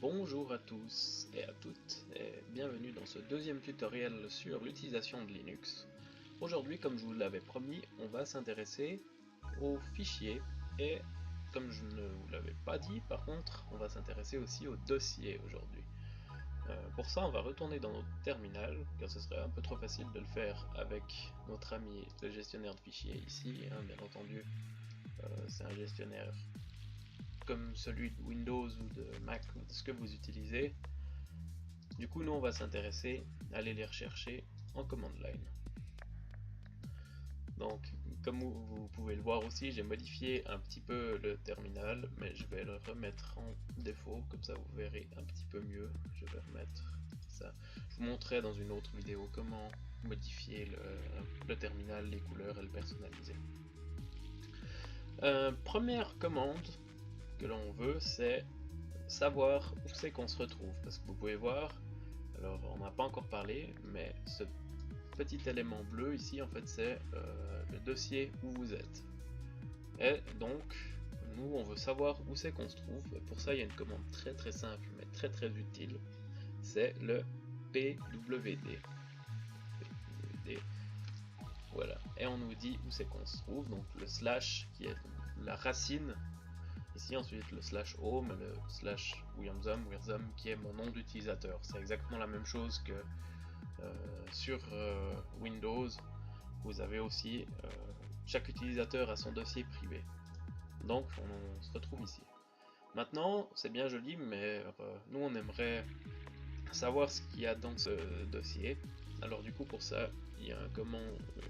Bonjour à tous et à toutes et bienvenue dans ce deuxième tutoriel sur l'utilisation de Linux. Aujourd'hui, comme je vous l'avais promis, on va s'intéresser aux fichiers et, comme je ne vous l'avais pas dit, par contre, on va s'intéresser aussi aux dossiers aujourd'hui. Pour ça, on va retourner dans notre terminal, car ce serait un peu trop facile de le faire avec notre ami le gestionnaire de fichiers ici, bien entendu. C'est un gestionnaire comme celui de Windows ou de Mac ou de ce que vous utilisez. Du coup, nous on va s'intéresser à aller les rechercher en command line. Donc, comme vous pouvez le voir aussi, j'ai modifié un petit peu le terminal, mais je vais le remettre en défaut, comme ça vous verrez un petit peu mieux. Je vais remettre ça. Je vous montrerai dans une autre vidéo comment modifier le terminal, les couleurs et le personnaliser. Première commande que l'on veut, c'est savoir où c'est qu'on se retrouve, parce que vous pouvez voir, alors on n'a pas encore parlé, mais ce petit élément bleu ici en fait c'est le dossier où vous êtes, et donc nous on veut savoir où c'est qu'on se trouve, et pour ça il y a une commande très simple mais très utile, c'est le pwd. Voilà, et on nous dit où c'est qu'on se trouve, donc le slash qui est la racine ici, ensuite le slash home et le slash wirzum qui est mon nom d'utilisateur. C'est exactement la même chose que sur Windows. Vous avez aussi chaque utilisateur a son dossier privé. Donc on se retrouve ici. Maintenant, c'est bien joli, mais nous on aimerait savoir ce qu'il y a dans ce dossier. Alors du coup pour ça, il y a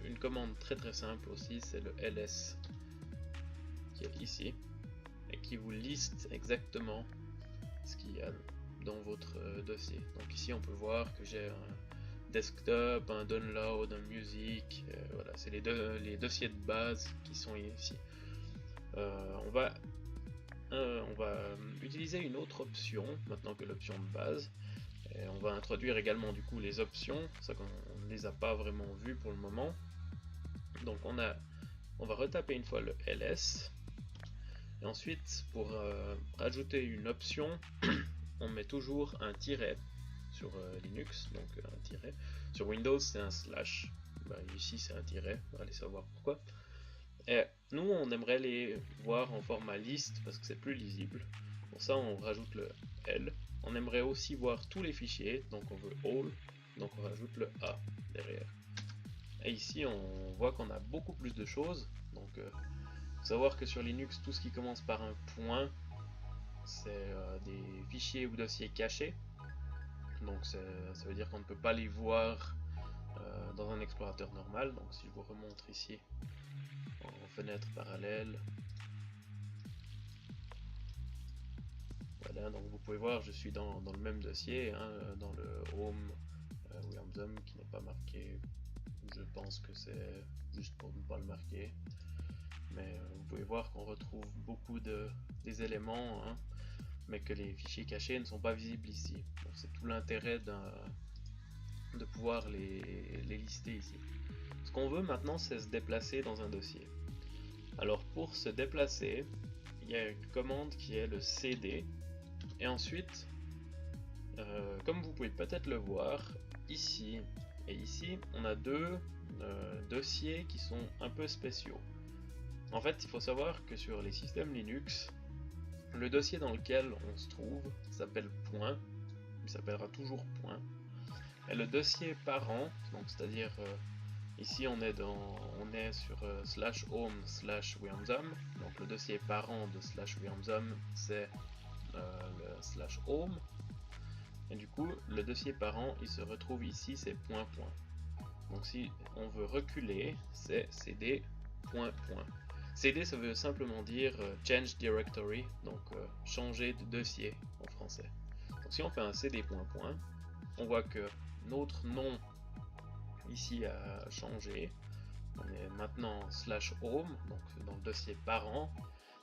une commande très simple aussi, c'est le ls qui est ici, et qui vous liste exactement ce qu'il y a dans votre dossier. Donc ici on peut voir que j'ai un desktop, un download, un music, voilà, c'est les dossiers de base qui sont ici. On va utiliser une autre option maintenant que l'option de base, et on va introduire également du coup les options, ça qu'on ne les a pas vraiment vues pour le moment. Donc on va retaper une fois le ls, et ensuite pour rajouter une option on met toujours un tiret sur Linux, donc un tiret. Sur Windows c'est un slash, ici c'est un tiret, on va aller savoir pourquoi. Et nous on aimerait les voir en format liste parce que c'est plus lisible. Pour ça on rajoute le L. On aimerait aussi voir tous les fichiers, donc on veut all, donc on rajoute le A derrière. Et ici on voit qu'on a beaucoup plus de choses, donc faut savoir que sur Linux tout ce qui commence par un point c'est des fichiers ou dossiers cachés, donc ça veut dire qu'on ne peut pas les voir dans un explorateur normal. Donc si je vous remontre ici en fenêtre parallèle, voilà, donc vous pouvez voir je suis dans le même dossier, dans le home wirzum qui n'est pas marqué, je pense que c'est juste pour ne pas le marquer, mais vous pouvez voir qu'on retrouve beaucoup des éléments, mais que les fichiers cachés ne sont pas visibles ici. Donc c'est tout l'intérêt de pouvoir les lister ici. Ce qu'on veut maintenant c'est se déplacer dans un dossier. Alors pour se déplacer, il y a une commande qui est le cd, et ensuite comme vous pouvez peut-être le voir ici et ici, on a deux dossiers qui sont un peu spéciaux. En fait il faut savoir que sur les systèmes Linux, le dossier dans lequel on se trouve s'appelle point, il s'appellera toujours point, et le dossier parent, donc c'est-à-dire ici on est sur slash home slash wirzum, donc le dossier parent de slash wirzum c'est le slash home, et du coup le dossier parent il se retrouve ici, c'est point. Donc si on veut reculer, c'est cd point. CD ça veut simplement dire change directory, donc changer de dossier en français. Donc si on fait un cd point, on voit que notre nom ici a changé. On est maintenant slash home, donc dans le dossier parent.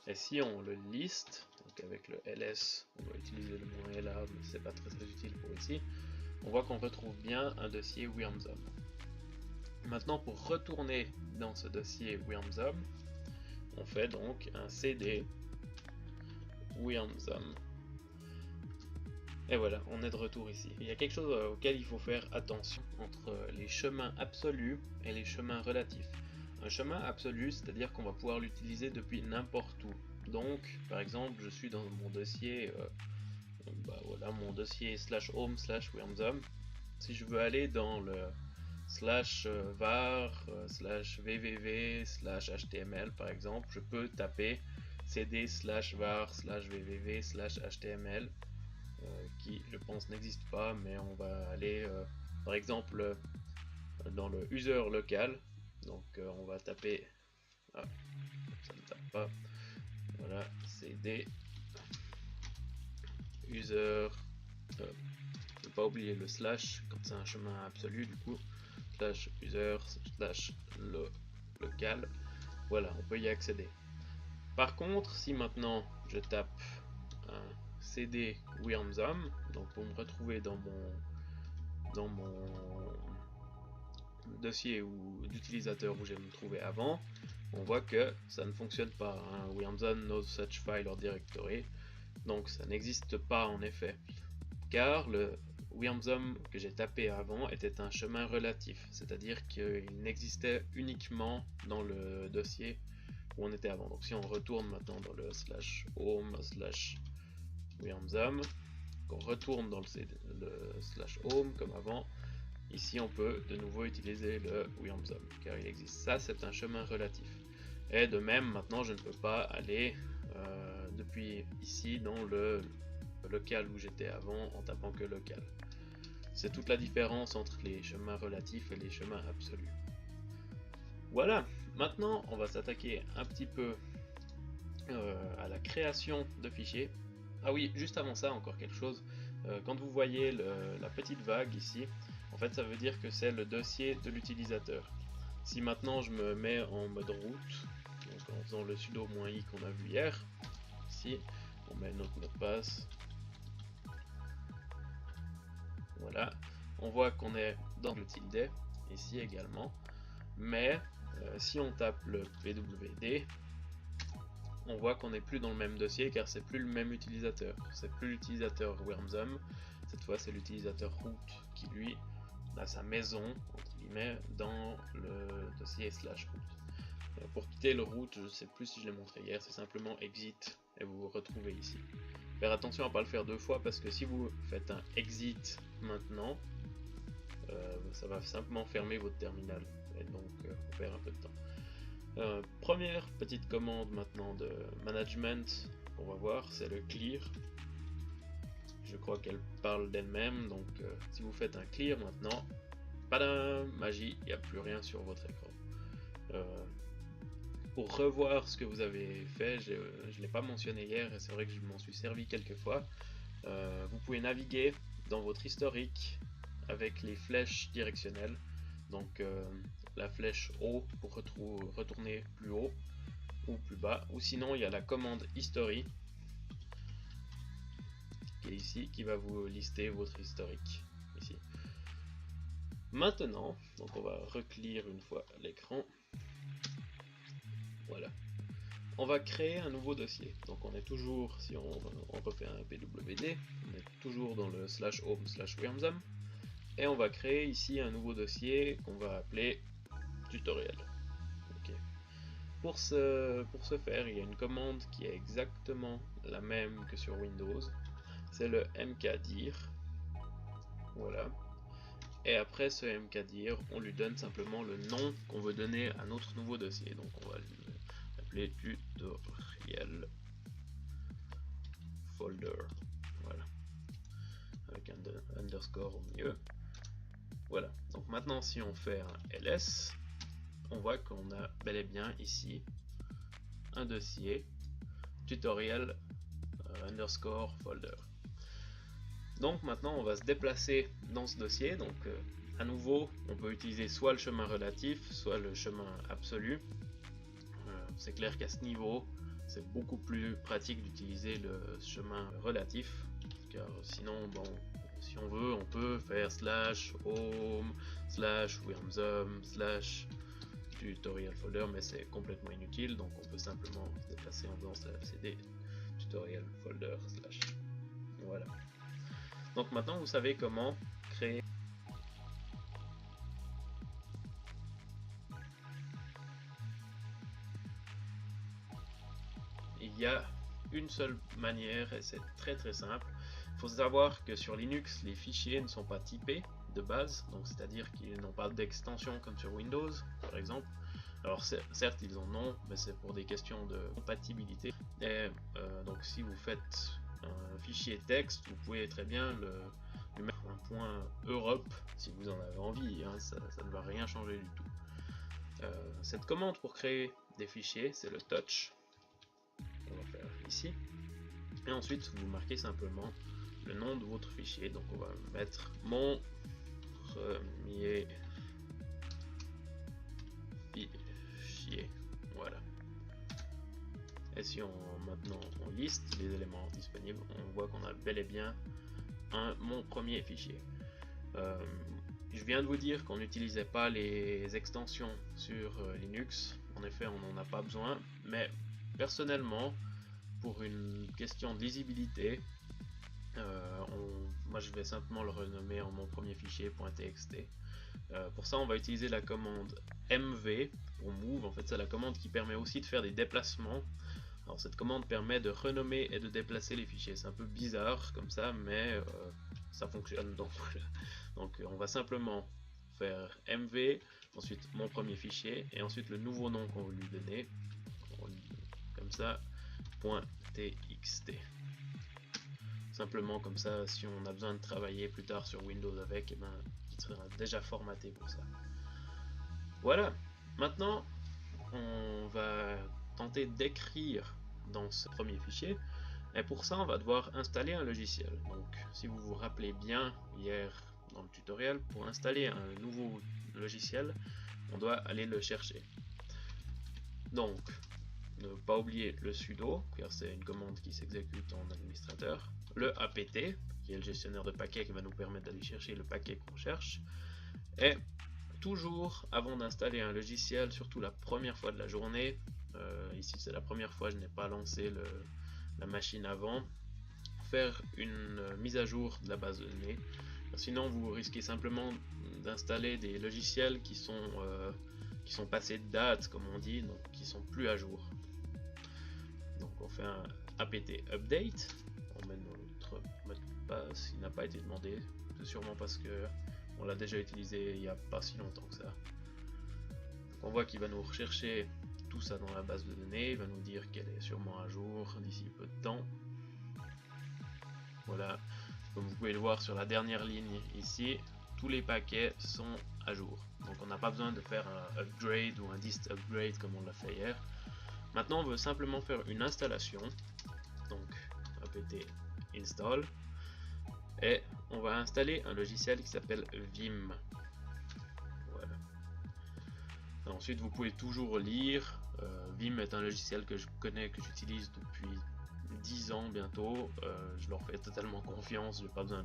Et si on le liste, donc avec le ls, on va utiliser le moins là, mais c'est pas très utile pour ici, on voit qu'on retrouve bien un dossier wirzum. Maintenant pour retourner dans ce dossier wirzum, on fait donc un cd WYMZOM. Et voilà, on est de retour ici. Il y a quelque chose auquel il faut faire attention entre les chemins absolus et les chemins relatifs. Un chemin absolu, c'est-à-dire qu'on va pouvoir l'utiliser depuis n'importe où. Donc, par exemple, je suis dans mon dossier, voilà, mon dossier /home/WYMZOM. Si je veux aller dans le /var /www/html par exemple, je peux taper cd/var/www/html qui je pense n'existe pas, mais on va aller par exemple dans le user local. Donc on va taper, ça ne tape pas, voilà, cd user, ne pas oublier le slash quand c'est un chemin absolu, du coup /user /local, voilà, on peut y accéder. Par contre, si maintenant je tape un cd WYMZOM, donc pour me retrouver dans mon dossier d'utilisateur où j'ai me trouvé avant, on voit que ça ne fonctionne pas, hein. WYMZOM no such file or directory, donc ça n'existe pas en effet, car le WYMZOM que j'ai tapé avant était un chemin relatif, c'est-à-dire qu'il n'existait uniquement dans le dossier où on était avant. Donc si on retourne maintenant dans le /home/WYMZOM, qu'on retourne dans le /home comme avant, ici on peut de nouveau utiliser le WYMZOM car il existe. Ça, c'est un chemin relatif. Et de même, maintenant je ne peux pas aller depuis ici dans le local où j'étais avant en tapant que local. C'est toute la différence entre les chemins relatifs et les chemins absolus. Voilà, maintenant on va s'attaquer un petit peu à la création de fichiers. Ah oui, juste avant ça, encore quelque chose. Quand vous voyez la petite vague ici, en fait ça veut dire que c'est le dossier de l'utilisateur. Si maintenant je me mets en mode route, donc en faisant le sudo -i qu'on a vu hier, ici on met notre mot de passe, voilà, on voit qu'on est dans le tilde, ici également, mais si on tape le pwd, on voit qu'on n'est plus dans le même dossier car c'est plus le même utilisateur. C'est plus l'utilisateur WYMZOM, cette fois c'est l'utilisateur root qui lui a sa maison entre guillemets dans le dossier /root. Pour quitter le root, je ne sais plus si je l'ai montré hier, c'est simplement exit et vous vous retrouvez ici. Faire attention à ne pas le faire deux fois parce que si vous faites un exit maintenant, ça va simplement fermer votre terminal et donc on perd un peu de temps. Première petite commande maintenant de management qu'on va voir, c'est le clear. Je crois qu'elle parle d'elle-même, donc si vous faites un clear maintenant, padam, magie, il n'y a plus rien sur votre écran. Pour revoir ce que vous avez fait, je ne l'ai pas mentionné hier et c'est vrai que je m'en suis servi quelques fois. Vous pouvez naviguer dans votre historique avec les flèches directionnelles. Donc la flèche haut pour retourner plus haut ou plus bas, ou sinon il y a la commande history qui est ici, qui va vous lister votre historique ici. Maintenant, donc on va reclear une fois l'écran, voilà, on va créer un nouveau dossier. Donc on est toujours, si on refait un pwd, on est toujours dans le /home/WYMZOM et on va créer ici un nouveau dossier qu'on va appeler tutoriel. Okay. Pour ce faire, il y a une commande qui est exactement la même que sur Windows, c'est le mkdir, voilà, et après ce mkdir, on lui donne simplement le nom qu'on veut donner à notre nouveau dossier, donc on va l'appeler tutoriel folder, voilà, avec un underscore au milieu. Voilà, donc maintenant si on fait un ls, on voit qu'on a bel et bien ici un dossier tutorial underscore folder. Donc maintenant on va se déplacer dans ce dossier, donc à nouveau on peut utiliser soit le chemin relatif, soit le chemin absolu. C'est clair qu'à ce niveau c'est beaucoup plus pratique d'utiliser le chemin relatif, car sinon bon, si on veut on peut faire /home /WYMZOM /tutorial folder, mais c'est complètement inutile, donc on peut simplement se déplacer en faisant cd tutoriel folder slash. Voilà. Donc maintenant vous savez comment créer. Il y a une seule manière et c'est très simple. Il faut savoir que sur Linux, les fichiers ne sont pas typés de base, donc c'est-à-dire qu'ils n'ont pas d'extension comme sur Windows par exemple. Alors certes ils en ont, mais c'est pour des questions de compatibilité. Et donc si vous faites un fichier texte, vous pouvez très bien lui mettre un point Europe si vous en avez envie, hein, ça ne va rien changer du tout. Cette commande pour créer des fichiers, c'est le touch. On va faire ici. Et ensuite vous marquez simplement le nom de votre fichier. Donc on va mettre mon premier fichier. Voilà. Et si maintenant on liste les éléments disponibles, on voit qu'on a bel et bien mon premier fichier. Je viens de vous dire qu'on n'utilisait pas les extensions sur Linux. En effet, on n'en a pas besoin, mais personnellement, pour une question de lisibilité, moi je vais simplement le renommer en mon premier fichier .txt. Pour ça, on va utiliser la commande mv pour move. En fait, c'est la commande qui permet aussi de faire des déplacements. Alors cette commande permet de renommer et de déplacer les fichiers. C'est un peu bizarre comme ça, mais ça fonctionne. Donc on va simplement faire mv, ensuite mon premier fichier, et ensuite le nouveau nom qu'on veut lui donner, comme ça, .txt. Simplement comme ça, si on a besoin de travailler plus tard sur Windows avec, il sera déjà formaté pour ça. Voilà, maintenant on va tenter d'écrire dans ce premier fichier, et pour ça on va devoir installer un logiciel. Donc si vous vous rappelez bien hier dans le tutoriel, pour installer un nouveau logiciel on doit aller le chercher. Donc ne pas oublier le sudo, car c'est une commande qui s'exécute en administrateur, le apt qui est le gestionnaire de paquets qui va nous permettre d'aller chercher le paquet qu'on cherche, et toujours avant d'installer un logiciel, surtout la première fois de la journée, ici c'est la première fois, je n'ai pas lancé la machine avant, faire une mise à jour de la base de données. Sinon vous risquez simplement d'installer des logiciels qui sont passés de date, comme on dit, donc qui sont plus à jour. Donc on fait un apt update, on met notre mot de passe, il n'a pas été demandé, c'est sûrement parce que on l'a déjà utilisé il n'y a pas si longtemps que ça. Donc on voit qu'il va nous rechercher tout ça dans la base de données, il va nous dire qu'elle est sûrement à jour d'ici peu de temps. Voilà, comme vous pouvez le voir sur la dernière ligne ici, tous les paquets sont à jour. Donc on n'a pas besoin de faire un upgrade ou un dist upgrade comme on l'a fait hier. Maintenant on veut simplement faire une installation, donc apt install, et on va installer un logiciel qui s'appelle Vim. Voilà. Ensuite vous pouvez toujours lire, Vim est un logiciel que je connais, que j'utilise depuis 10 ans bientôt, je leur fais totalement confiance, j'ai pas besoin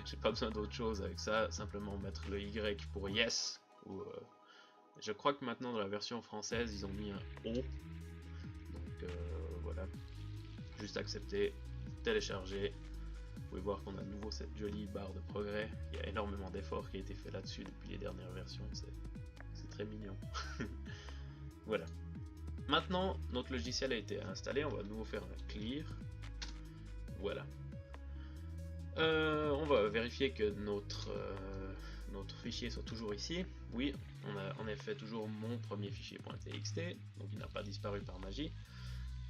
j'ai pas besoin d'autre chose avec ça, simplement mettre le Y pour yes, ou je crois que maintenant dans la version française ils ont mis un O, donc voilà, juste accepter, télécharger. Vous pouvez voir qu'on a de nouveau cette jolie barre de progrès, il y a énormément d'efforts qui a été fait là-dessus depuis les dernières versions, c'est très mignon. Voilà. Maintenant notre logiciel a été installé, on va de nouveau faire un clear. Voilà. On va vérifier que notre fichier soit toujours ici. Oui, on a en effet toujours mon premier fichier .txt, donc il n'a pas disparu par magie.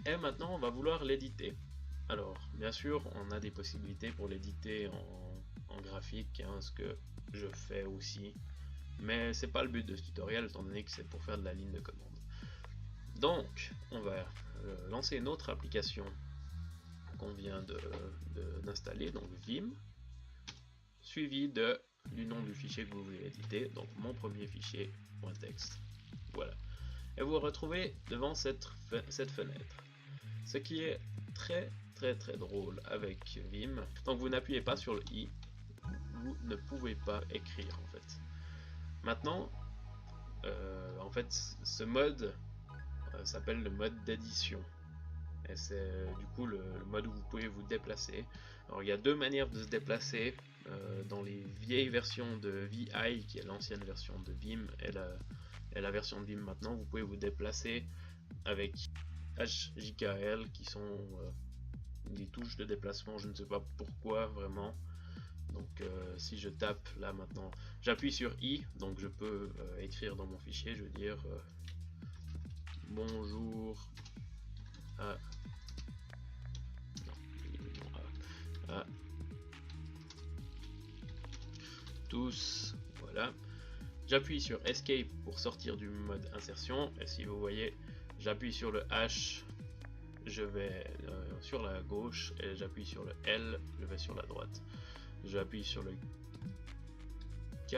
Et maintenant on va vouloir l'éditer. Alors bien sûr on a des possibilités pour l'éditer en graphique, hein, ce que je fais aussi, mais c'est pas le but de ce tutoriel étant donné que c'est pour faire de la ligne de commande. Donc on va lancer une autre application qu'on vient d'installer, donc Vim, suivi du nom du fichier que vous voulez éditer, donc mon premier fichier .txt. Voilà. Et vous vous retrouvez devant cette fenêtre. Ce qui est très drôle avec Vim, donc vous n'appuyez pas sur le i, vous ne pouvez pas écrire en fait. Maintenant, en fait, ce mode s'appelle le mode d'édition. Et c'est du coup le mode où vous pouvez vous déplacer. Alors il y a deux manières de se déplacer. Dans les vieilles versions de VI, qui est l'ancienne version de Vim, et la version de Vim maintenant, vous pouvez vous déplacer avec HJKL, qui sont des touches de déplacement, je ne sais pas pourquoi vraiment. Donc si je tape là maintenant, j'appuie sur I, donc je peux écrire dans mon fichier, je veux dire bonjour à, à tous, voilà. J'appuie sur Escape pour sortir du mode insertion, et si vous voyez, j'appuie sur le H, je vais sur la gauche, et j'appuie sur le L, je vais sur la droite. J'appuie sur le K,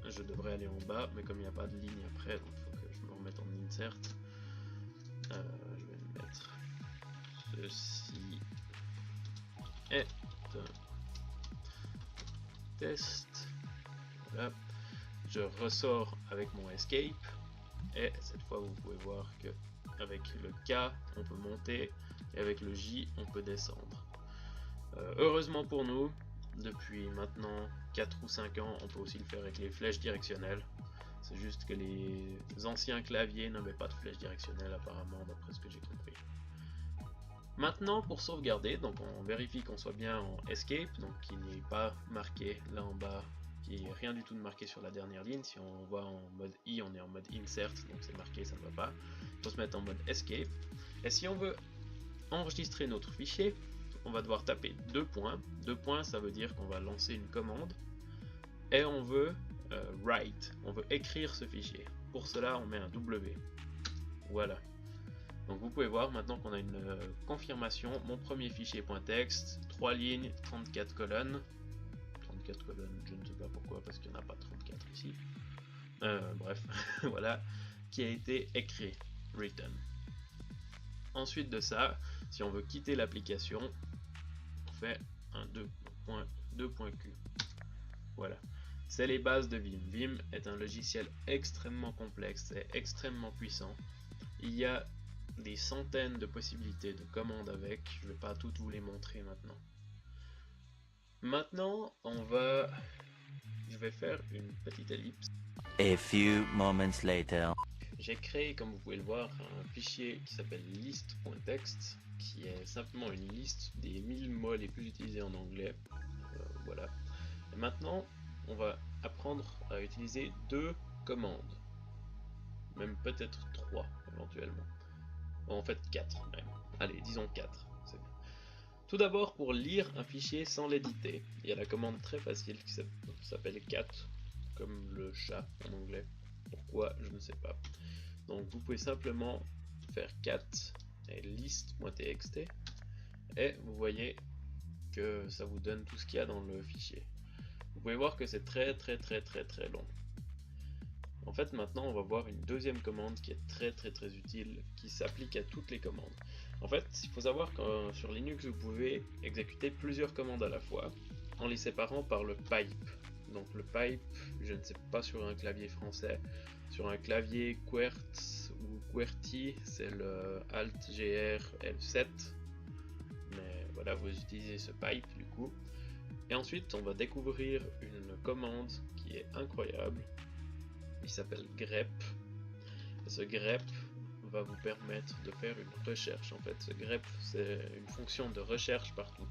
je devrais aller en bas, mais comme il n'y a pas de ligne après, donc il faut que je me remette en insert. Je vais mettre ceci est un test. Voilà. Je ressors avec mon escape, et cette fois vous pouvez voir que avec le K on peut monter, et avec le J on peut descendre. Heureusement pour nous, depuis maintenant 4 ou 5 ans, on peut aussi le faire avec les flèches directionnelles. C'est juste que les anciens claviers n'avaient pas de flèches directionnelles apparemment, d'après ce que j'ai compris. Maintenant, pour sauvegarder, donc on vérifie qu'on soit bien en Escape, donc qu'il n'y ait pas marqué là en bas, qu'il n'y ait rien du tout de marqué sur la dernière ligne. Si on voit en mode I, on est en mode Insert, donc c'est marqué, ça ne va pas. Il faut se mettre en mode Escape. Et si on veut enregistrer notre fichier, on va devoir taper 2 points. 2 points, ça veut dire qu'on va lancer une commande. Et on veut write, on veut écrire ce fichier. Pour cela, on met un W. Voilà. Donc vous pouvez voir maintenant qu'on a une confirmation. Mon premier fichier .text, 3 lignes, 34 colonnes. 34 colonnes, je ne sais pas pourquoi, parce qu'il n'y en a pas 34 ici. Bref, voilà, qui a été écrit, written. Ensuite de ça, si on veut quitter l'application, on fait un 2.q. Voilà. C'est les bases de Vim. Vim est un logiciel extrêmement complexe et extrêmement puissant. Il y a des centaines de possibilités de commandes avec. Je ne vais pas toutes vous les montrer maintenant. Maintenant, je vais faire une petite ellipse. A few moments later. J'ai créé, comme vous pouvez le voir, un fichier qui s'appelle list.txt, qui est simplement une liste des 1000 mots les plus utilisés en anglais. Voilà. Et maintenant, on va apprendre à utiliser 2 commandes. Même peut-être 3 éventuellement. En fait 4 même. Allez, disons 4. Tout d'abord, pour lire un fichier sans l'éditer, il y a la commande très facile qui s'appelle cat, comme le chat en anglais. Pourquoi, je ne sais pas. Donc vous pouvez simplement faire cat et list.txt, et vous voyez que ça vous donne tout ce qu'il y a dans le fichier. Vous pouvez voir que c'est très long. En fait, maintenant on va voir une deuxième commande qui est très utile, qui s'applique à toutes les commandes. En fait, il faut savoir que sur Linux vous pouvez exécuter plusieurs commandes à la fois en les séparant par le pipe. Donc le pipe, je ne sais pas sur un clavier français, sur un clavier QWERTY ou QWERTY, c'est le Alt-GR L7, mais voilà, vous utilisez ce pipe du coup. Et ensuite on va découvrir une commande qui est incroyable, il s'appelle grep. Et ce grep va vous permettre de faire une recherche. En fait, ce grep, c'est une fonction de recherche partout.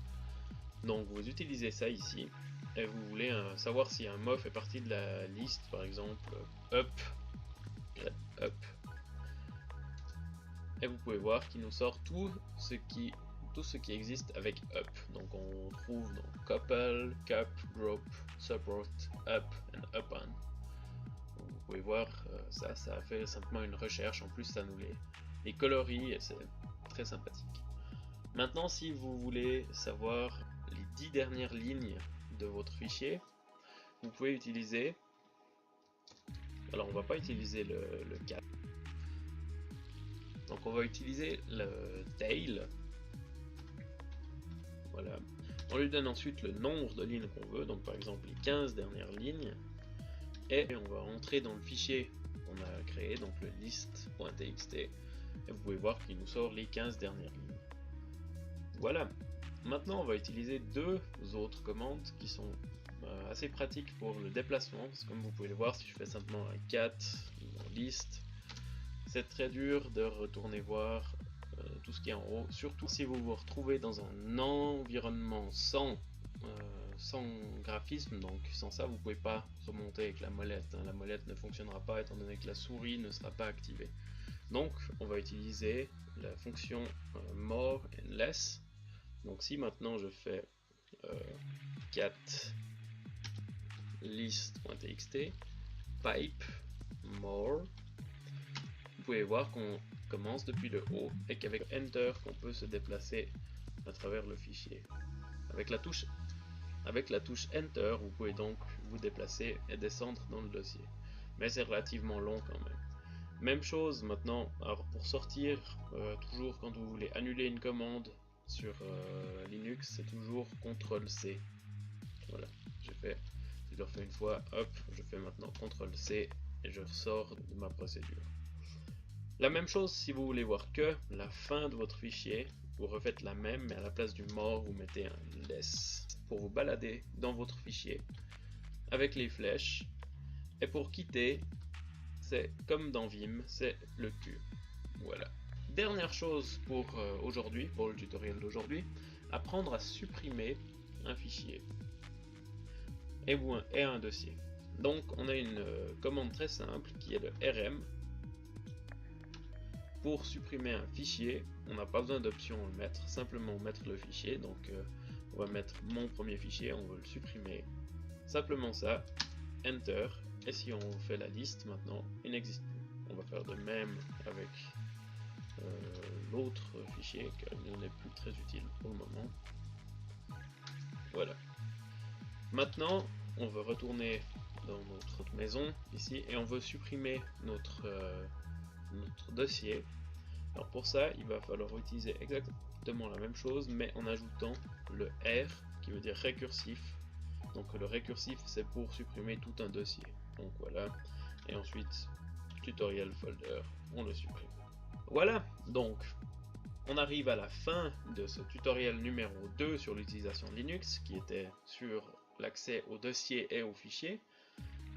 Donc vous utilisez ça ici, et vous voulez savoir si un mot fait partie de la liste, par exemple up, grep up. Et vous pouvez voir qu'il nous sort tout ce qui existe avec up. Donc on trouve donc couple, cup, group, support, up and up on. Vous pouvez voir, ça a fait simplement une recherche, en plus ça nous les colorie et c'est très sympathique. Maintenant, si vous voulez savoir les 10 dernières lignes de votre fichier, vous pouvez utiliser, alors on va pas utiliser le cat, donc on va utiliser le tail, voilà, on lui donne ensuite le nombre de lignes qu'on veut, donc par exemple les 15 dernières lignes, et on va entrer dans le fichier qu'on a créé, donc le list.txt, et vous pouvez voir qu'il nous sort les 15 dernières lignes. Voilà. Maintenant, on va utiliser deux autres commandes qui sont assez pratiques pour le déplacement. Parce que comme vous pouvez le voir, si je fais simplement un cat ou list, c'est très dur de retourner voir tout ce qui est en haut. Surtout si vous vous retrouvez dans un environnement sans graphisme, donc sans ça vous pouvez pas remonter avec la molette, hein. La molette ne fonctionnera pas étant donné que la souris ne sera pas activée. Donc on va utiliser la fonction more and less. Donc si maintenant je fais cat list.txt pipe more, vous pouvez voir qu'on commence depuis le haut et qu'avec enter qu'on peut se déplacer à travers le fichier. Avec la touche enter, vous pouvez donc vous déplacer et descendre dans le dossier, mais c'est relativement long quand même. Même chose maintenant, alors pour sortir, toujours quand vous voulez annuler une commande sur Linux, c'est toujours CTRL-C. Voilà, je le refais une fois, hop, je fais maintenant CTRL-C et je ressors de ma procédure. La même chose si vous voulez voir que la fin de votre fichier, vous refaites la même, mais à la place du more, vous mettez un less pour vous balader dans votre fichier avec les flèches. Et pour quitter, c'est comme dans Vim, c'est le Q. Voilà. Dernière chose pour aujourd'hui, pour le tutoriel d'aujourd'hui, apprendre à supprimer un fichier et un dossier. Donc on a une commande très simple qui est le rm. Pour supprimer un fichier, on n'a pas besoin d'option mettre, simplement mettre le fichier. Donc on va mettre mon premier fichier, on veut le supprimer. Simplement ça, enter. Et si on fait la liste maintenant, il n'existe plus. On va faire de même avec l'autre fichier car il n'est plus très utile pour le moment. Voilà. Maintenant, on veut retourner dans notre maison ici et on veut supprimer notre dossier. Alors pour ça, il va falloir utiliser exactement la même chose, mais en ajoutant le R qui veut dire récursif. Donc le récursif, c'est pour supprimer tout un dossier. Donc voilà. Et ensuite, tutorial folder, on le supprime. Voilà, donc on arrive à la fin de ce tutoriel numéro 2 sur l'utilisation de Linux, qui était sur l'accès aux dossiers et aux fichiers.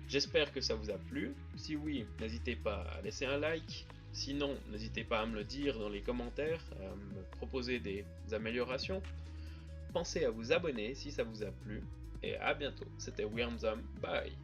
J'espère que ça vous a plu. Si oui, n'hésitez pas à laisser un like. Sinon, n'hésitez pas à me le dire dans les commentaires, à me proposer des améliorations. Pensez à vous abonner si ça vous a plu. Et à bientôt. C'était Wormzom. Bye.